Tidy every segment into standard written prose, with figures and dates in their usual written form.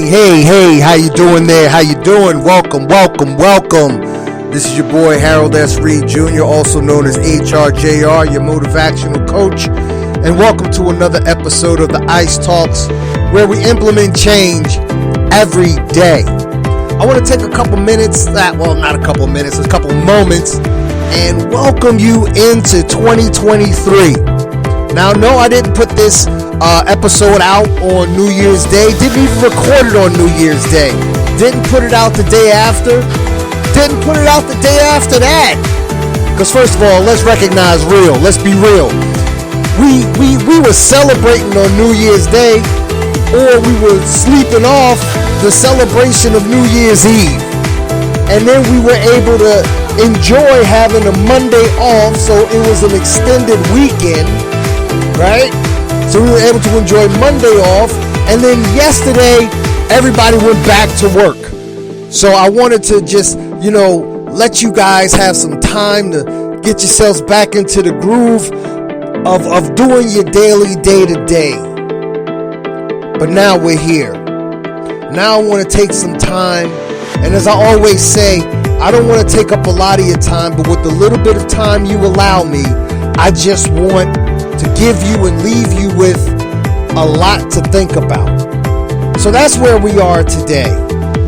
Hey, how you doing there? How you doing? Welcome. This is your boy, Harold S. Reed Jr., also known as HRJR, your MotivACTIONal coach. And welcome to another episode of the ICE Talks, where we implement change every day. I want to take a couple minutes, not a couple minutes, a couple moments, and welcome you into 2023. Now, no, I didn't put this episode out on New Year's Day. Didn't even record it on New Year's Day. Didn't put it out the day after. Didn't put it out the day after that. Because first of all, let's recognize real. Let's be real. We were celebrating on New Year's Day, or we were sleeping off the celebration of New Year's Eve. And then we were able to enjoy having a Monday off, so it was an extended weekend, right? So we were able to enjoy Monday off, and then yesterday, everybody went back to work. So I wanted to just, let you guys have some time to get yourselves back into the groove of doing your daily day-to-day. But now we're here. Now I want to take some time, and as I always say, I don't want to take up a lot of your time, but with the little bit of time you allow me, I just want to give you and leave you with a lot to think about. So that's where we are today.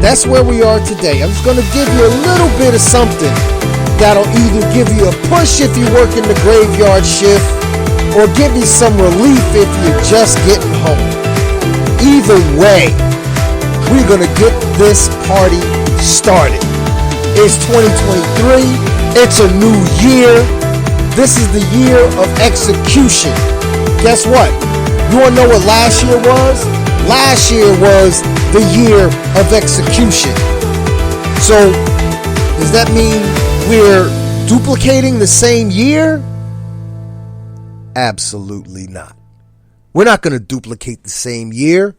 I'm just going to give you a little bit of something that'll either give you a push if you work in the graveyard shift, or give you some relief if you're just getting home. Either way, we're going to get this party started. It's 2023. It's a new year. This is the year of execution. Guess what? You want to know what last year was? Last year was the year of execution. So, does that mean we're duplicating the same year? Absolutely not. We're not going to duplicate the same year.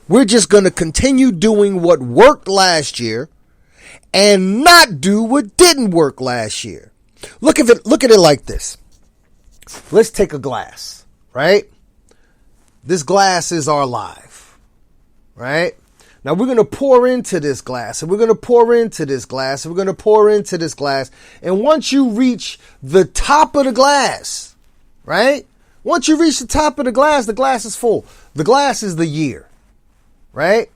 We're just going to continue doing what worked last year and not do what didn't work last year. Look at it like this. Let's take a glass, right? This glass is our life, right? Now we're going to pour into this glass, and we're going to pour into this glass, and we're going to pour into this glass. And once you reach the top of the glass, right? Once you reach the top of the glass is full. The glass is the year, right?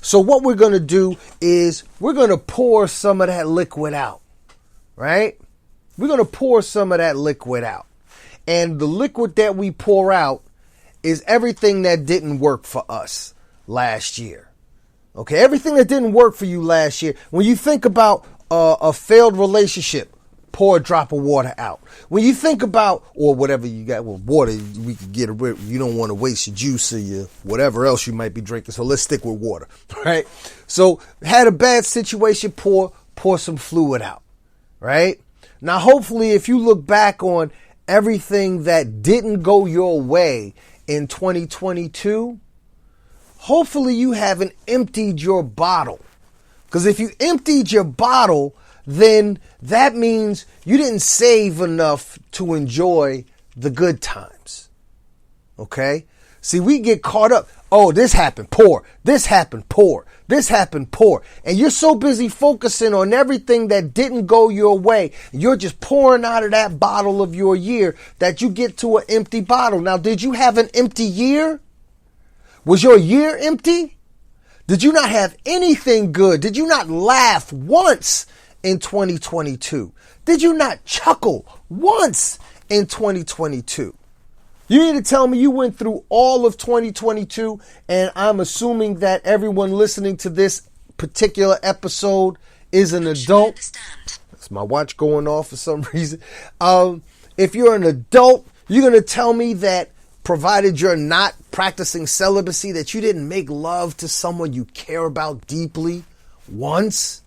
So what we're going to do is we're going to pour some of that liquid out, right? We're going to pour some of that liquid out. And the liquid that we pour out is everything that didn't work for us last year. Okay, everything that didn't work for you last year. When you think about a failed relationship, pour a drop of water out. When you think about, or whatever you got, well, water, we could get rid. You don't want to waste your juice or your whatever else you might be drinking. So let's stick with water, right? So had a bad situation, pour some fluid out, right? Now, hopefully, if you look back on everything that didn't go your way in 2022, hopefully you haven't emptied your bottle. Because if you emptied your bottle, then that means you didn't save enough to enjoy the good times. Okay? See, we get caught up. Oh, this happened, pour. This happened, pour. This happened, pour. And you're so busy focusing on everything that didn't go your way. You're just pouring out of that bottle of your year that you get to an empty bottle. Now, did you have an empty year? Was your year empty? Did you not have anything good? Did you not laugh once in 2022? Did you not chuckle once in 2022? You need to tell me you went through all of 2022, and I'm assuming that everyone listening to this particular episode is an adult. That's my watch going off for some reason. If you're an adult, you're going to tell me that provided you're not practicing celibacy, that you didn't make love to someone you care about deeply once.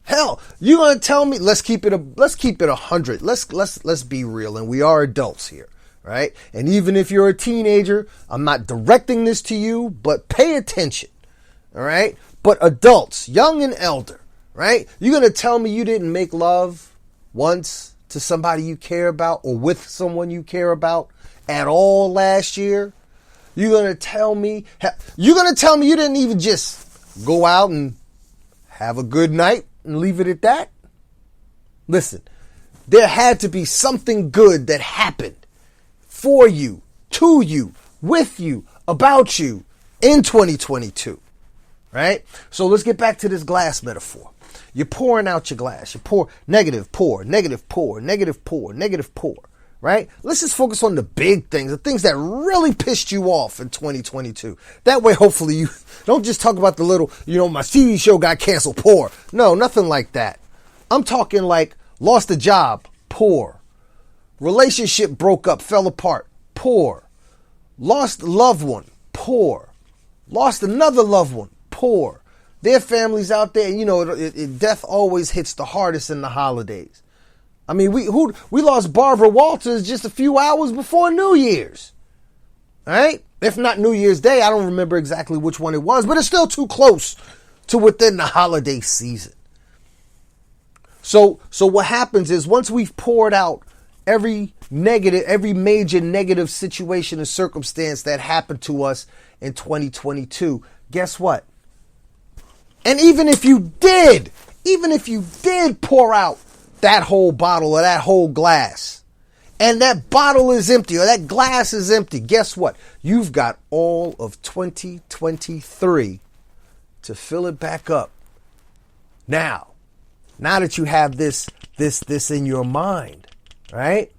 Hell, you're going to tell me, let's keep it 100. Let's be real, and we are adults here. Right? And even if you're a teenager, I'm not directing this to you, but pay attention. All right? But adults, young and elder, right? You're going to tell me you didn't make love once to somebody you care about, or with someone you care about at all last year? You're going to tell me you didn't even just go out and have a good night and leave it at that? Listen, there had to be something good that happened for you, to you, with you, about you in 2022, right? So let's get back to this glass metaphor. You're pouring out your glass. You pour, negative, pour, negative, pour, negative, pour, negative, pour, right? Let's just focus on the big things, the things that really pissed you off in 2022. That way, hopefully, you don't just talk about the little, my TV show got canceled, poor. No, nothing like that. I'm talking like lost a job, poor. Relationship broke up, fell apart, poor. Lost a loved one, poor. Lost another loved one, poor. Their families out there, death always hits the hardest in the holidays. I mean, we lost Barbara Walters just a few hours before New Year's. All right? If not New Year's Day, I don't remember exactly which one it was, but it's still too close to within the holiday season. So what happens is once we've poured out every major negative situation and circumstance that happened to us in 2022, guess what? And even if you did pour out that whole bottle or that whole glass, and that bottle is empty or that glass is empty, guess what? You've got all of 2023 to fill it back up. Now that you have this in your mind, right?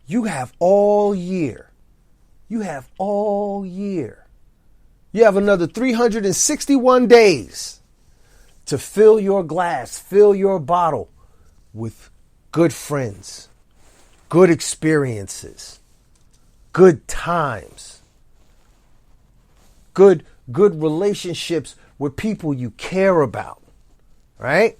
You have all year. You have all year. You have another 361 days to fill your glass, fill your bottle with good friends, good experiences, good times, good relationships with people you care about, right?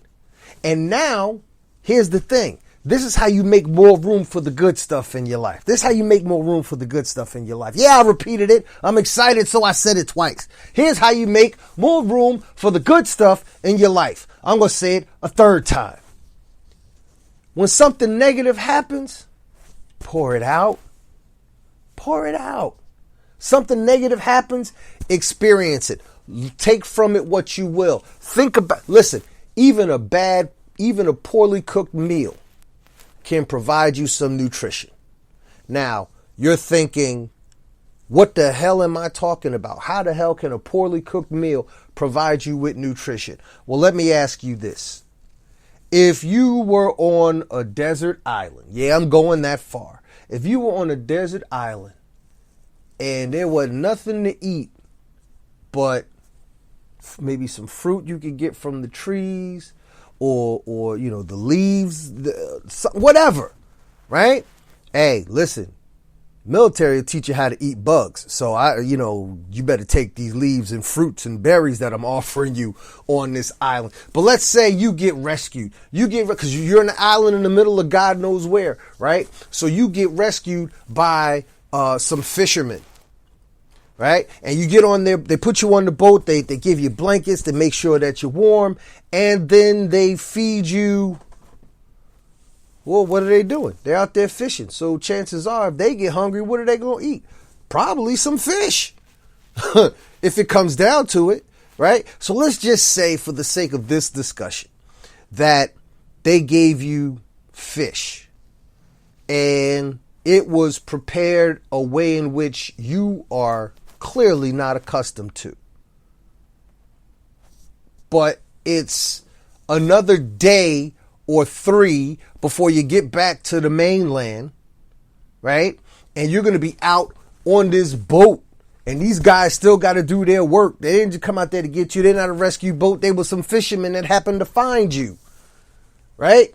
And now, here's the thing. This is how you make more room for the good stuff in your life. This is how you make more room for the good stuff in your life. Yeah, I repeated it. I'm excited, so I said it twice. Here's how you make more room for the good stuff in your life. I'm going to say it a third time. When something negative happens, pour it out. Pour it out. Something negative happens, experience it. Take from it what you will. Listen, even a poorly cooked meal can provide you some nutrition. Now, you're thinking, what the hell am I talking about? How the hell can a poorly cooked meal provide you with nutrition? Well, let me ask you this. If you were on a desert island, yeah, I'm going that far. If you were on a desert island and there was nothing to eat but maybe some fruit you could get from the trees, or the leaves, whatever, right? Hey, listen, military will teach you how to eat bugs. So you better take these leaves and fruits and berries that I'm offering you on this island. But let's say you get rescued. Because you're on an island in the middle of God knows where, right? So you get rescued by some fishermen. Right? And you get on there, they put you on the boat, they give you blankets to make sure that you're warm, and then they feed you. Well, what are they doing? They're out there fishing. So chances are, if they get hungry, what are they going to eat? Probably some fish. If it comes down to it, right? So let's just say, for the sake of this discussion, that they gave you fish and it was prepared a way in which you are clearly not accustomed to. But it's another day or 3 before you get back to the mainland, right? And you're going to be out on this boat, and these guys still got to do their work. They didn't just come out there to get you. They're not a rescue boat. They were some fishermen that happened to find you, right?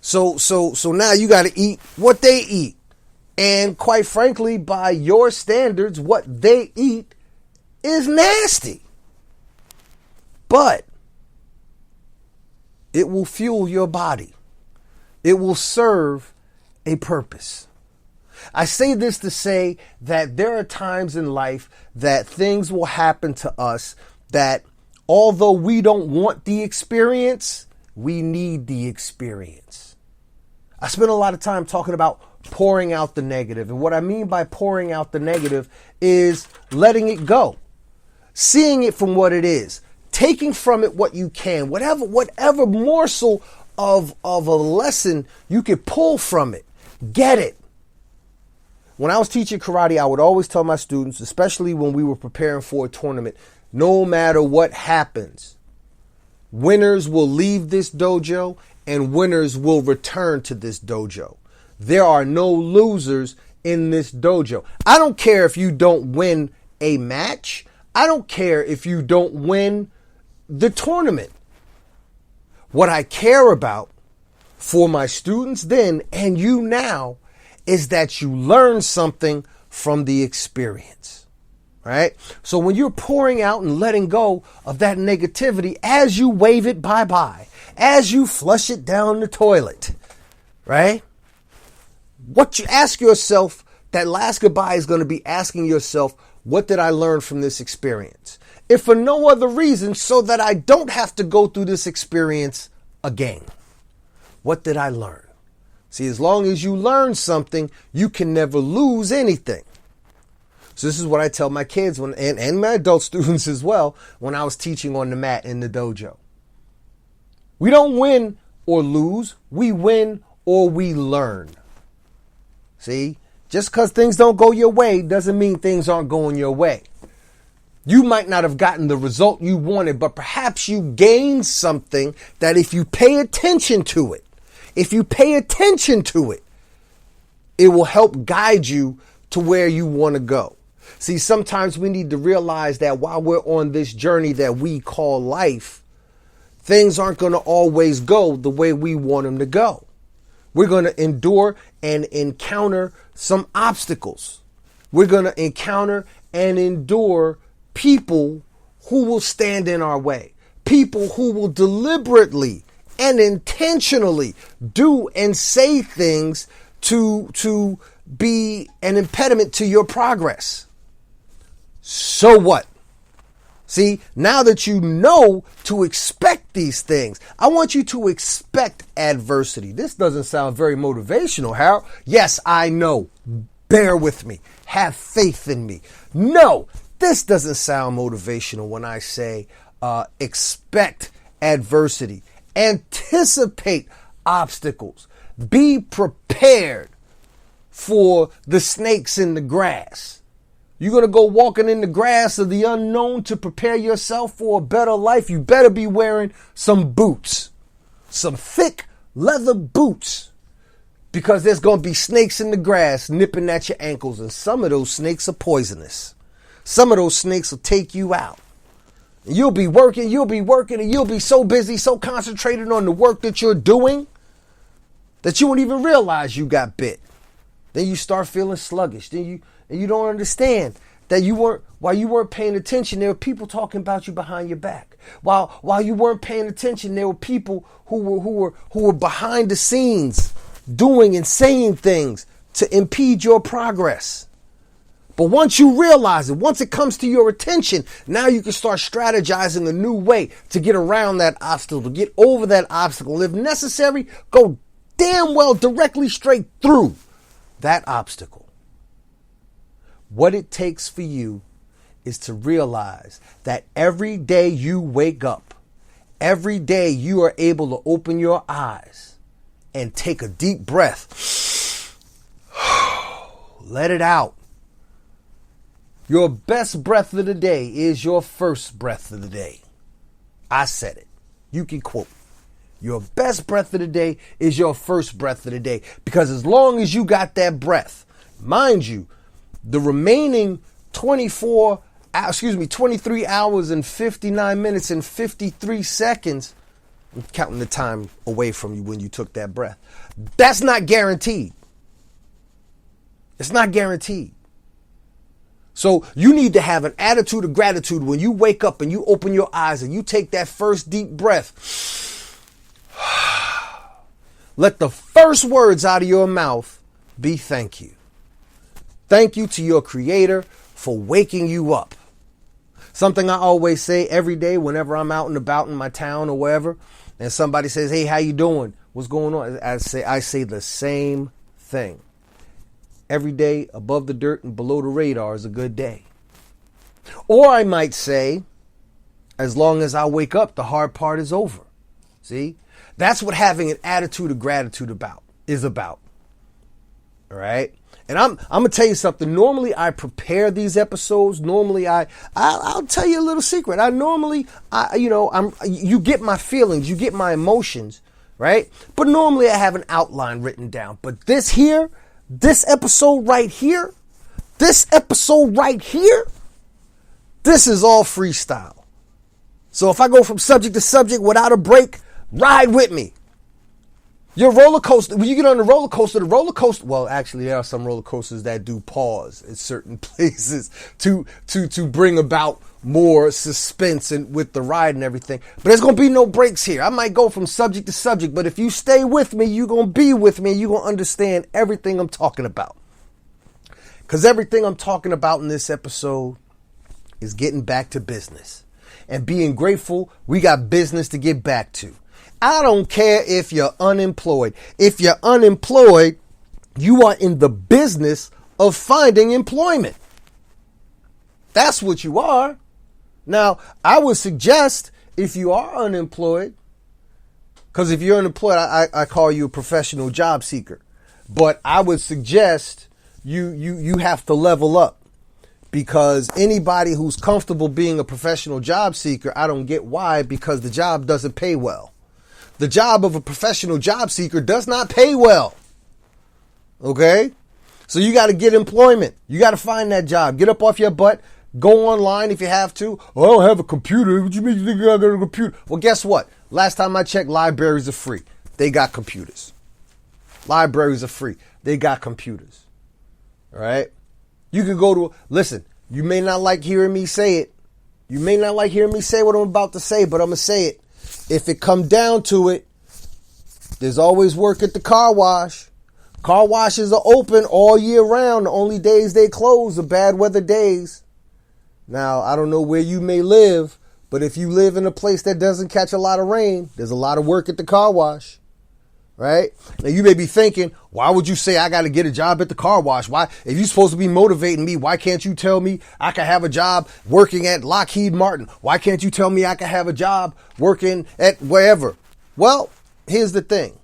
So now you got to eat what they eat. And quite frankly, by your standards, what they eat is nasty. But it will fuel your body. It will serve a purpose. I say this to say that there are times in life that things will happen to us that, although we don't want the experience, we need the experience. I spent a lot of time talking about pouring out the negative. And what I mean by pouring out the negative is letting it go. seeing it from what it is, taking from it what you can, whatever morsel of a lesson you could pull from it, get it. When I was teaching karate, I would always tell my students, especially when we were preparing for a tournament, no matter what happens, winners will leave this dojo and winners will return to this dojo. There are no losers in this dojo. I don't care if you don't win a match. I don't care if you don't win the tournament. What I care about for my students then and you now is that you learn something from the experience, right? So when you're pouring out and letting go of that negativity, as you wave it bye-bye, as you flush it down the toilet, right? What you ask yourself, that last goodbye is going to be asking yourself, what did I learn from this experience? If for no other reason, so that I don't have to go through this experience again. What did I learn? See, as long as you learn something, you can never lose anything. So this is what I tell my kids and my adult students as well when I was teaching on the mat in the dojo. We don't win or lose. We win or we learn. See, just because things don't go your way doesn't mean things aren't going your way. You might not have gotten the result you wanted, but perhaps you gained something that if you pay attention to it, it will help guide you to where you want to go. See, sometimes we need to realize that while we're on this journey that we call life, things aren't going to always go the way we want them to go. We're going to endure and encounter some obstacles. We're going to encounter and endure people who will stand in our way. People who will deliberately and intentionally do and say things to be an impediment to your progress. So what? See, now that you know to expect these things, I want you to expect adversity. This doesn't sound very motivational, Harold. Yes, I know. Bear with me. Have faith in me. No, this doesn't sound motivational when I say expect adversity. Anticipate obstacles. Be prepared for the snakes in the grass. You're going to go walking in the grass of the unknown to prepare yourself for a better life. You better be wearing some boots, some thick leather boots, because there's going to be snakes in the grass nipping at your ankles. And some of those snakes are poisonous. Some of those snakes will take you out. You'll be working, and you'll be so busy, so concentrated on the work that you're doing that you won't even realize you got bit. Then you start feeling sluggish. Then you don't understand that while you weren't paying attention, there were people talking about you behind your back. While you weren't paying attention, there were people who were behind the scenes doing and saying things to impede your progress. But once you realize it, once it comes to your attention, now you can start strategizing a new way to get around that obstacle, to get over that obstacle. If necessary, go damn well directly straight through that obstacle. What it takes for you is to realize that every day you wake up, every day you are able to open your eyes and take a deep breath. Let it out. Your best breath of the day is your first breath of the day. I said it. You can quote. Your best breath of the day is your first breath of the day. Because as long as you got that breath, mind you, the remaining 23 hours and 59 minutes and 53 seconds, I'm counting the time away from you when you took that breath, that's not guaranteed. It's not guaranteed. So you need to have an attitude of gratitude when you wake up and you open your eyes and you take that first deep breath. Let the first words out of your mouth be thank you. Thank you to your Creator for waking you up. Something I always say every day whenever I'm out and about in my town or wherever, and somebody says, hey, how you doing? What's going on? I say the same thing. Every day above the dirt and below the radar is a good day. Or I might say, as long as I wake up, the hard part is over. See? That's what having an attitude of gratitude is about. All right? And I'm gonna tell you something. Normally I prepare these episodes. Normally I'll tell you a little secret. You get my feelings, you get my emotions, right? But normally I have an outline written down. But this episode right here, this is all freestyle. So if I go from subject to subject without a break, ride with me. Your roller coaster, when you get on the roller coaster, well, actually, there are some roller coasters that do pause at certain places to bring about more suspense and with the ride and everything. But there's going to be no breaks here. I might go from subject to subject, but if you stay with me, you're going to be with me and you're going to understand everything I'm talking about. Because everything I'm talking about in this episode is getting back to business. And being grateful, we got business to get back to. I don't care if you're unemployed. If you're unemployed, you are in the business of finding employment. That's what you are. Now, I would suggest if you are unemployed, because if you're unemployed, I call you a professional job seeker. But I would suggest you have to level up. Because anybody who's comfortable being a professional job seeker, I don't get why, because the job doesn't pay well. The job of a professional job seeker does not pay well. Okay? So you got to get employment. You got to find that job. Get up off your butt. Go online if you have to. Oh, I don't have a computer. What do you mean you think I got a computer? Well, guess what? Last time I checked, libraries are free. They got computers. Libraries are free. They got computers. All right? You can go to, listen, you may not like hearing me say it. You may not like hearing me say what I'm about to say, but I'm going to say it. If it come down to it, there's always work at the car wash. Car washes are open all year round. The only days they close are bad weather days. Now, I don't know where you may live, but if you live in a place that doesn't catch a lot of rain, there's a lot of work at the car wash. Right? Now, you may be thinking, why would you say I got to get a job at the car wash? Why? If you're supposed to be motivating me, why can't you tell me I can have a job working at Lockheed Martin? Why can't you tell me I can have a job working at wherever? Well, here's the thing.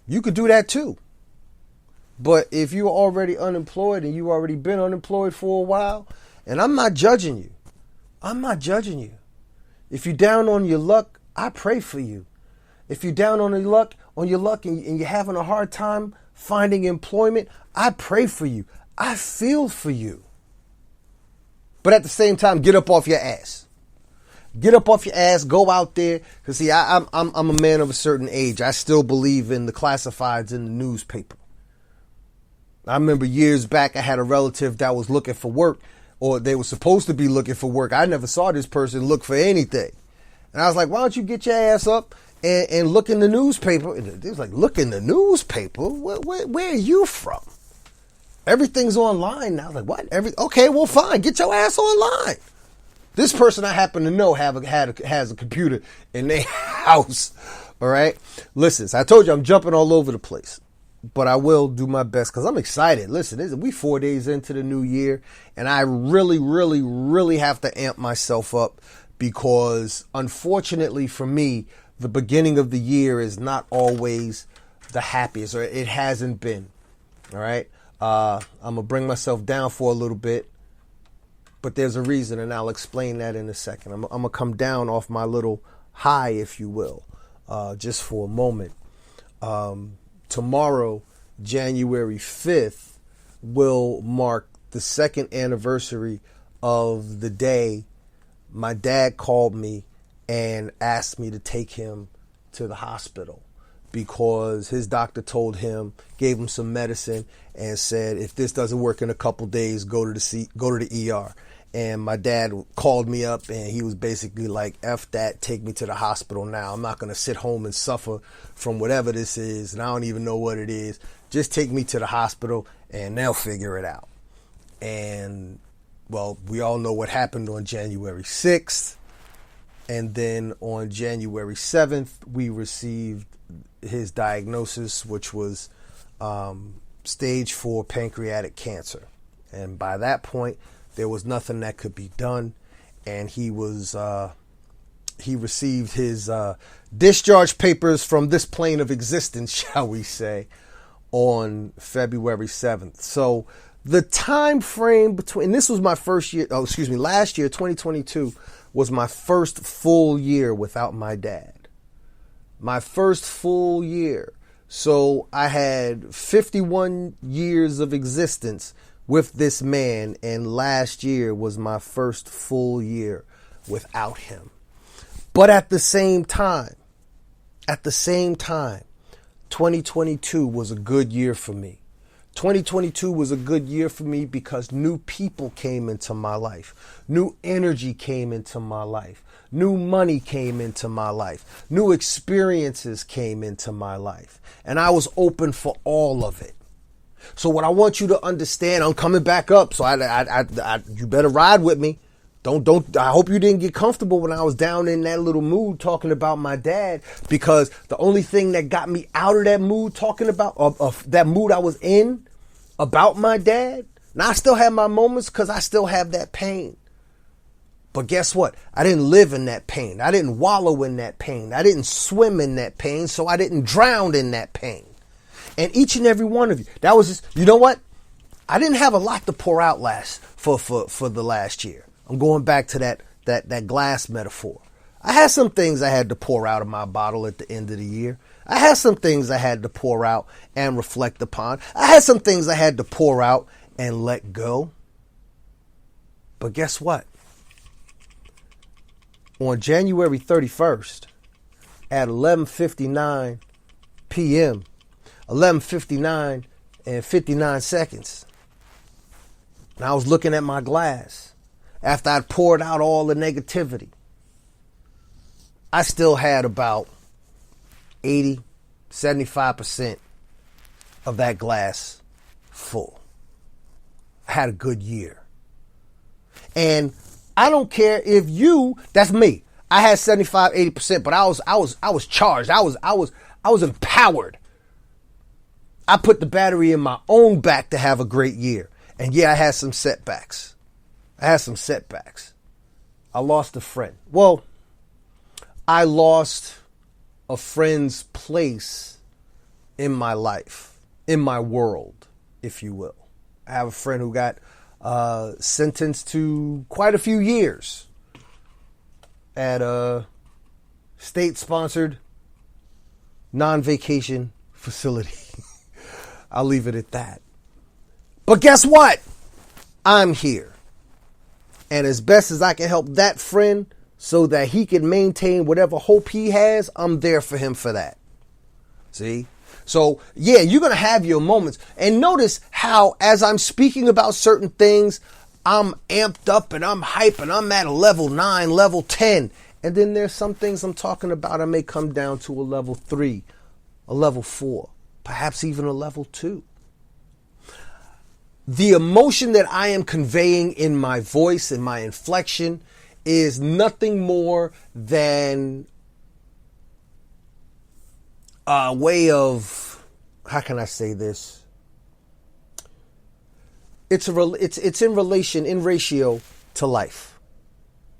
You could do that too. But if you're already unemployed and you've already been unemployed for a while, and I'm not judging you. I'm not judging you. If you're down on your luck, I pray for you. If you're down on your luck and you're having a hard time finding employment, I pray for you. I feel for you. But at the same time, get up off your ass. Get up off your ass, go out there. Because see, I'm a man of a certain age. I still believe in the classifieds in the newspaper. I remember years back, I had a relative that was looking for work, or they were supposed to be looking for work. I never saw this person look for anything. And I was like, why don't you get your ass up and look in the newspaper? And they was like, look in the newspaper? Where are you from? Everything's online now. I was like, what? Okay, well, fine. Get your ass online. This person I happen to know has a computer in their house. All right? Listen, so I told you I'm jumping all over the place. But I will do my best because I'm excited. Listen, we 4 days into the new year, and I really, really, really have to amp myself up because, unfortunately for me, the beginning of the year is not always the happiest, or it hasn't been. All right? I'm going to bring myself down for a little bit, but there's a reason, and I'll explain that in a second. I'm going to come down off my little high, if you will, just for a moment. Tomorrow, January 5th, will mark the second anniversary of the day my dad called me and asked me to take him to the hospital because his doctor told him, gave him some medicine and said, if this doesn't work in a couple days, go to the ER. And my dad called me up and he was basically like, F that, take me to the hospital now. I'm not going to sit home and suffer from whatever this is. And I don't even know what it is. Just take me to the hospital and they'll figure it out. And, well, we all know what happened on January 6th. And then on January 7th, we received his diagnosis, which was stage 4 pancreatic cancer. And by that point, There was nothing that could be done, and he received his discharge papers from this plane of existence, shall we say, on February 7th. So the time frame between, this was my first year, last year, 2022, was my first full year without my dad. My first full year. So I had 51 years of existence with this man, and last year was my first full year without him. But at the same time, 2022 was a good year for me. 2022 was a good year for me because new people came into my life. New energy came into my life. New money came into my life. New experiences came into my life. And I was open for all of it. So what I want you to understand, I'm coming back up. So you better ride with me. I hope you didn't get comfortable when I was down in that little mood talking about my dad, because the only thing that got me out of that mood talking about, of that mood I was in about my dad, now I still have my moments because I still have that pain. But guess what? I didn't live in that pain. I didn't wallow in that pain. I didn't swim in that pain, so I didn't drown in that pain. And each and every one of you, that was just, you know what? I didn't have a lot to pour out for the last year. I'm going back to that glass metaphor. I had some things I had to pour out of my bottle at the end of the year. I had some things I had to pour out and reflect upon. I had some things I had to pour out and let go. But guess what? On January 31st at 11:59 p.m., 11:59 and 59 seconds, and I was looking at my glass after I'd poured out all the negativity, I still had about 80, 75% of that glass full. I had a good year. And I don't care if that's me. I had 75, 80%, but I was charged. I was empowered. I put the battery in my own back to have a great year. And yeah, I had some setbacks. I lost a friend. Well, I lost a friend's place in my life, in my world, if you will. I have a friend who got sentenced to quite a few years at a state-sponsored non-vacation facility. I'll leave it at that. But guess what? I'm here. And as best as I can help that friend so that he can maintain whatever hope he has, I'm there for him for that. See? So, yeah, you're going to have your moments. And notice how, as I'm speaking about certain things, I'm amped up and I'm hype and I'm at a level 9, level 10. And then there's some things I'm talking about I may come down to a level 3, a level 4, perhaps even a level 2. The emotion that I am conveying in my voice and my inflection is nothing more than a way of, how can I say this? It's in ratio to life.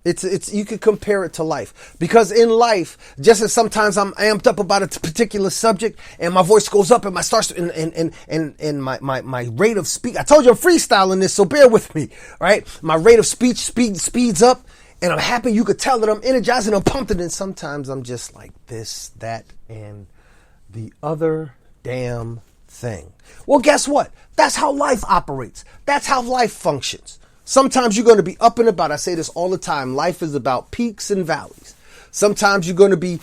It's you could compare it to life, because in life, just as sometimes I'm amped up about a particular subject and my voice goes up and my rate of speech. I told you I'm freestyling this, so bear with me, right? My rate of speech speeds up, and I'm happy. You could tell that I'm energized and I'm pumped, and then sometimes I'm just like this, that, and the other damn thing. Well, guess what? That's how life operates. That's how life functions. Sometimes you're going to be up and about. I say this all the time. Life is about peaks and valleys. Sometimes you're going to be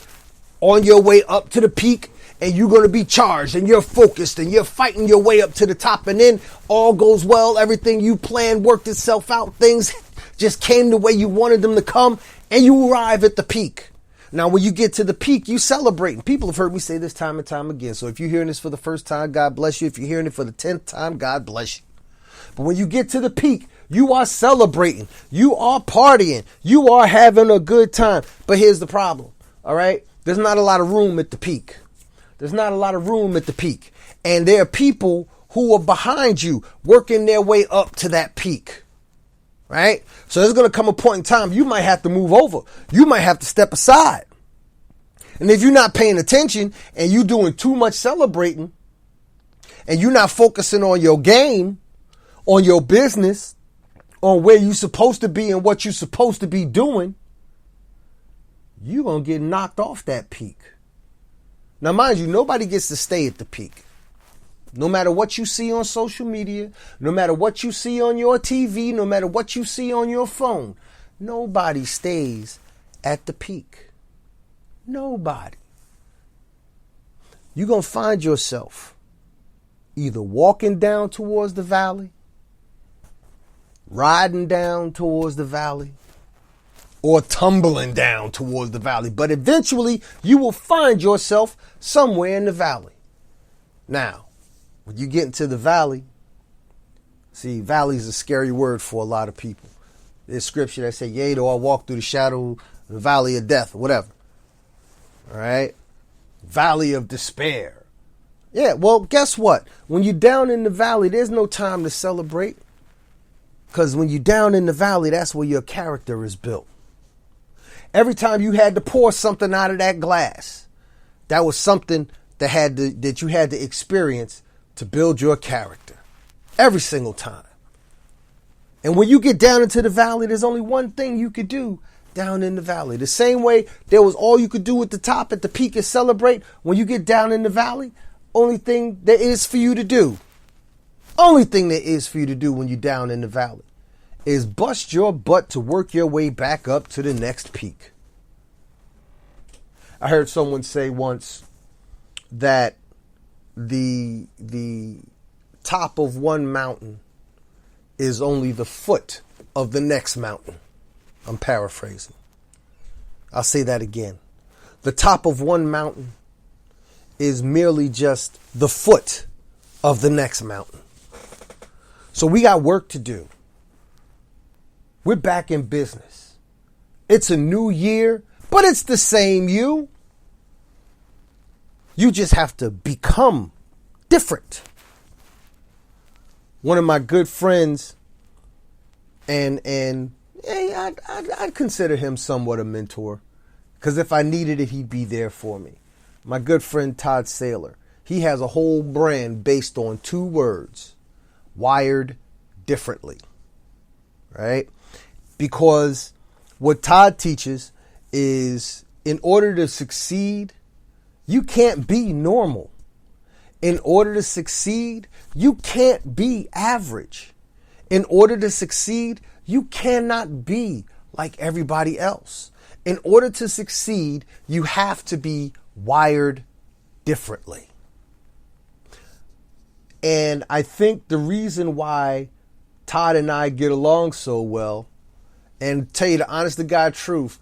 on your way up to the peak and you're going to be charged and you're focused and you're fighting your way up to the top, and then all goes well. Everything you planned worked itself out. Things just came the way you wanted them to come, and you arrive at the peak. Now, when you get to the peak, you celebrate. And people have heard me say this time and time again. So if you're hearing this for the first time, God bless you. If you're hearing it for the 10th time, God bless you. But when you get to the peak, you are celebrating. You are partying. You are having a good time. But here's the problem. All right. There's not a lot of room at the peak. There's not a lot of room at the peak. And there are people who are behind you working their way up to that peak. right? So there's going to come a point in time you might have to move over. You might have to step aside. And if you're not paying attention and you're doing too much celebrating and you're not focusing on your game, on your business, on where you're supposed to be and what you're supposed to be doing, you're going to get knocked off that peak. Now, mind you, nobody gets to stay at the peak. No matter what you see on social media, no matter what you see on your TV, no matter what you see on your phone, nobody stays at the peak. Nobody. You're going to find yourself either walking down towards the valley, riding down towards the valley, or tumbling down towards the valley. But eventually, you will find yourself somewhere in the valley. Now, when you get into the valley, see, valley is a scary word for a lot of people. There's scripture that say, yea, though I walk through the shadow of the valley of death, whatever. All right? Valley of despair. Yeah, well, guess what? When you're down in the valley, there's no time to celebrate. Because when you're down in the valley, that's where your character is built. Every time you had to pour something out of that glass, that was something that you had to experience to build your character. Every single time. And when you get down into the valley, there's only one thing you could do down in the valley. The same way there was all you could do at the top, at the peak, is celebrate. When you get down in the valley, only thing there is for you to do, only thing there is for you to do when you're down in the valley is bust your butt to work your way back up to the next peak. I heard someone say once that the top of one mountain is only the foot of the next mountain. I'm paraphrasing. I'll say that again. The top of one mountain is merely just the foot of the next mountain. So we got work to do. We're back in business. It's a new year, but it's the same you. You just have to become different. One of my good friends, and I'd consider him somewhat a mentor, because if I needed it, he'd be there for me. My good friend Todd Saylor, he has a whole brand based on 2 words: wired differently, right? Because what Todd teaches is, in order to succeed, you can't be normal. In order to succeed, you can't be average. In order to succeed, you cannot be like everybody else. In order to succeed, you have to be wired differently. And I think the reason why Todd and I get along so well, and tell you the honest to God truth,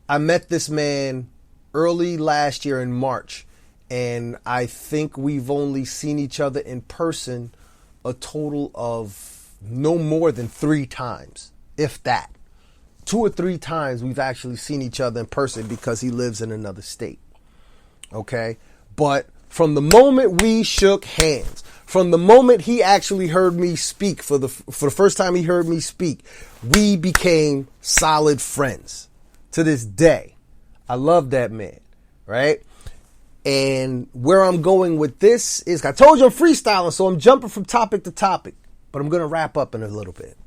I met this man early last year in March, and I think we've only seen each other in person a total of no more than 3 times, if that. 2 or 3 times we've actually seen each other in person because he lives in another state. Okay? But from the moment we shook hands, from the moment he actually heard me speak, for the first time he heard me speak, we became solid friends to this day. I love that man, right? And where I'm going with this is, I told you I'm freestyling, so I'm jumping from topic to topic, but I'm going to wrap up in a little bit.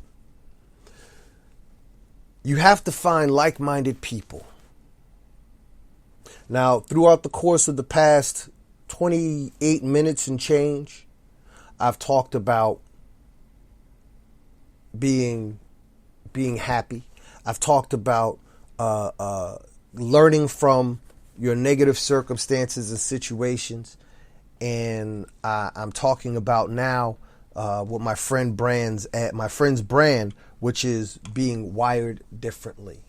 You have to find like-minded people. Now, throughout the course of the past 28 minutes and change, I've talked about being happy. I've talked about learning from your negative circumstances and situations. And I'm talking about now what my friend's brand, which is being wired differently.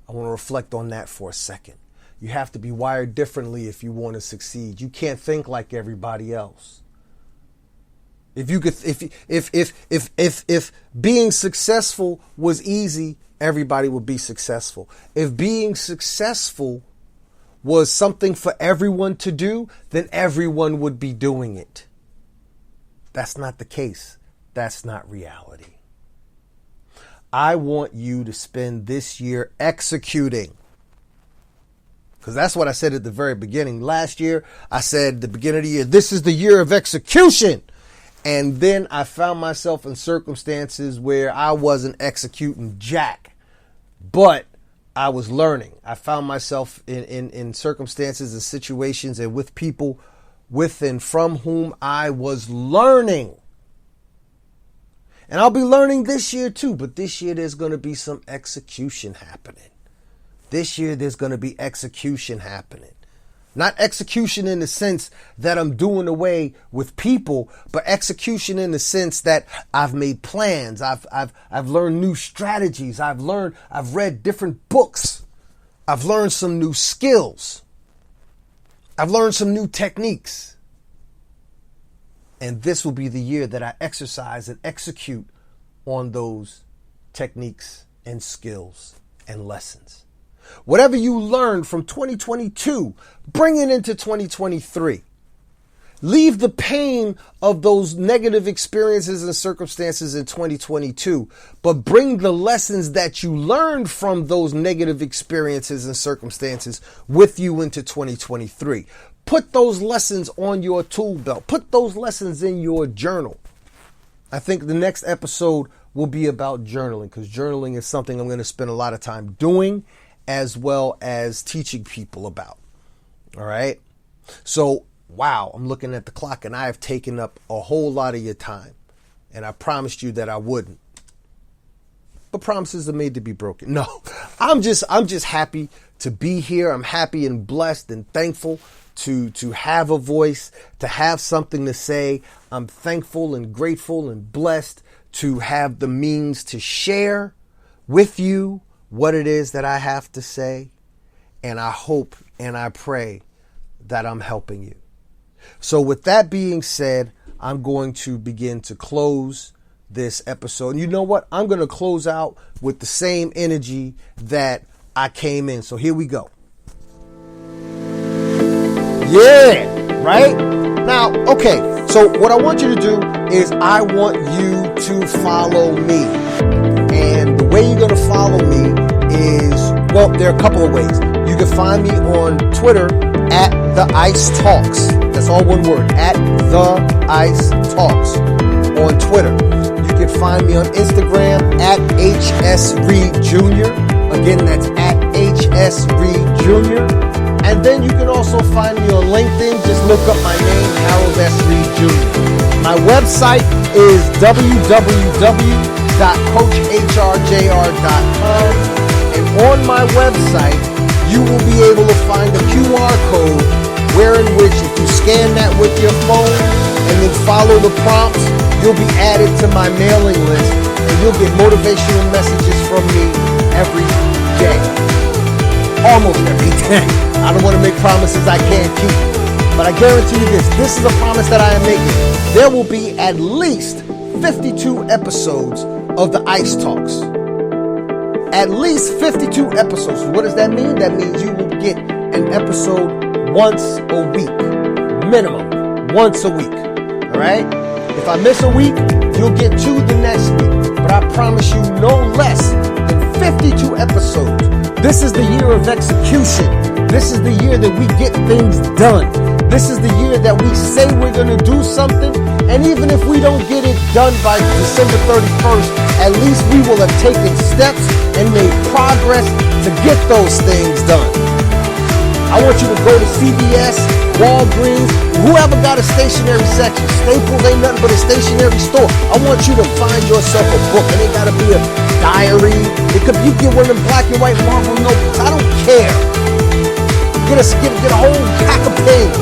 I want to reflect on that for a second. You have to be wired differently if you want to succeed. You can't think like everybody else. If being successful was easy, everybody would be successful. If being successful was something for everyone to do, then everyone would be doing it. That's not the case. That's not reality. I want you to spend this year executing. Because that's what I said at the very beginning. Last year, I said at the beginning of the year, this is the year of execution. And then I found myself in circumstances where I wasn't executing jack, but I was learning. I found myself in circumstances and situations and with people with and from whom I was learning. And I'll be learning this year too, but this year there's going to be some execution happening. This year there's going to be execution happening. Not execution in the sense that I'm doing away with people, but execution in the sense that I've made plans. I've learned new strategies. I've read different books. I've learned some new skills. I've learned some new techniques. And this will be the year that I exercise and execute on those techniques and skills and lessons. Whatever you learned from 2022, bring it into 2023. Leave the pain of those negative experiences and circumstances in 2022, but bring the lessons that you learned from those negative experiences and circumstances with you into 2023. Put those lessons on your tool belt. Put those lessons in your journal. I think the next episode will be about journaling, because journaling is something I'm going to spend a lot of time doing as well as teaching people about. All right. So, wow, I'm looking at the clock and I have taken up a whole lot of your time, and I promised you that I wouldn't. But promises are made to be broken. No, I'm just happy to be here. I'm happy and blessed and thankful to have a voice, to have something to say. I'm thankful and grateful and blessed to have the means to share with you what it is that I have to say. And I hope and I pray that I'm helping you. So with that being said, I'm going to begin to close this episode. And you know what? I'm going to close out with the same energy that I came in. So here we go. Yeah, right? Now, okay. So what I want you to do is I want you to follow me. And the way you're going to follow me is, well, there are a couple of ways. You can find me on Twitter at The Ice Talks. That's all one word, at The Ice Talks on Twitter. You can find me on Instagram at HS Reed Jr. Again, that's at HS Reed Jr. And then you can also find me on LinkedIn. Just look up my name, Harold S. Reed Jr. My website is www.coachrjr.com. And on my website, you will be able to find a QR code wherein which if you scan that with your phone and then follow the prompts, you'll be added to my mailing list and you'll get motivational messages from me every day. Almost every day. I don't want to make promises I can't keep. But I guarantee you this is a promise that I am making. There will be at least 52 episodes of the Ice Talks. At least 52 episodes. What does that mean? That means you will get an episode once a week. Minimum. Once a week. All right? If I miss a week, you'll get two the next week. But I promise you no less than 52 episodes. This is the year of execution. This is the year that we get things done. This is the year that we say we're going to do something. And even if we don't get it done by December 31st, at least we will have taken steps and made progress to get those things done. I want you to go to CVS, Walgreens, whoever got a stationery section. Staples ain't nothing but a stationery store. I want you to find yourself a book. It ain't got to be a diary. It could, you get one of them black and white marble notebooks. I don't care. Get a whole pack of pens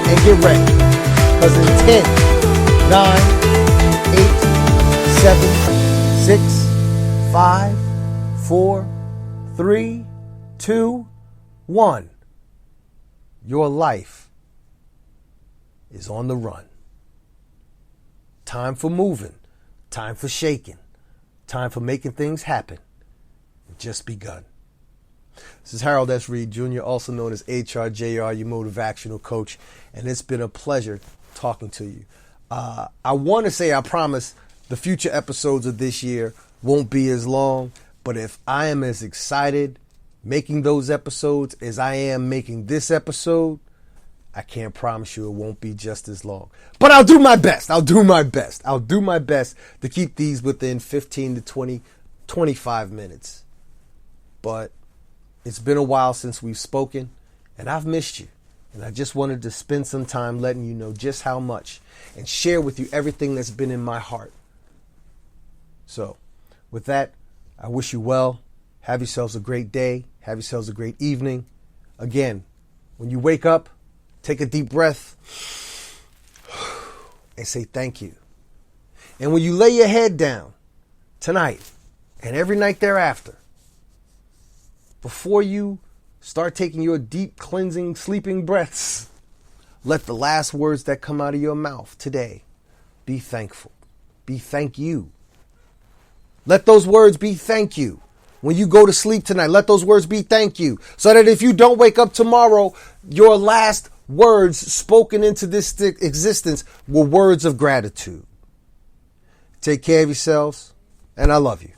and get ready. Because in 10, 9, 8, 7, 6, 5, 4, 3, 2, 1. Your life is on the run. Time for moving. Time for shaking. Time for making things happen. Just begun. This is Harold S. Reed Jr., also known as HRJR, your MotivACTIONal coach, and it's been a pleasure talking to you. I want to say I promise the future episodes of this year won't be as long. But if I am as excited making those episodes as I am making this episode, I can't promise you it won't be just as long. But I'll do my best. I'll do my best to keep these within 15 to 20, 25 minutes. But it's been a while since we've spoken, and I've missed you. And I just wanted to spend some time letting you know just how much and share with you everything that's been in my heart. So, with that, I wish you well. Have yourselves a great day. Have yourselves a great evening. Again, when you wake up, take a deep breath and say thank you. And when you lay your head down tonight and every night thereafter, before you start taking your deep, cleansing, sleeping breaths, let the last words that come out of your mouth today be thankful. Be thank you. Let those words be thank you. When you go to sleep tonight, let those words be thank you. So that if you don't wake up tomorrow, your last words spoken into this existence were words of gratitude. Take care of yourselves, and I love you.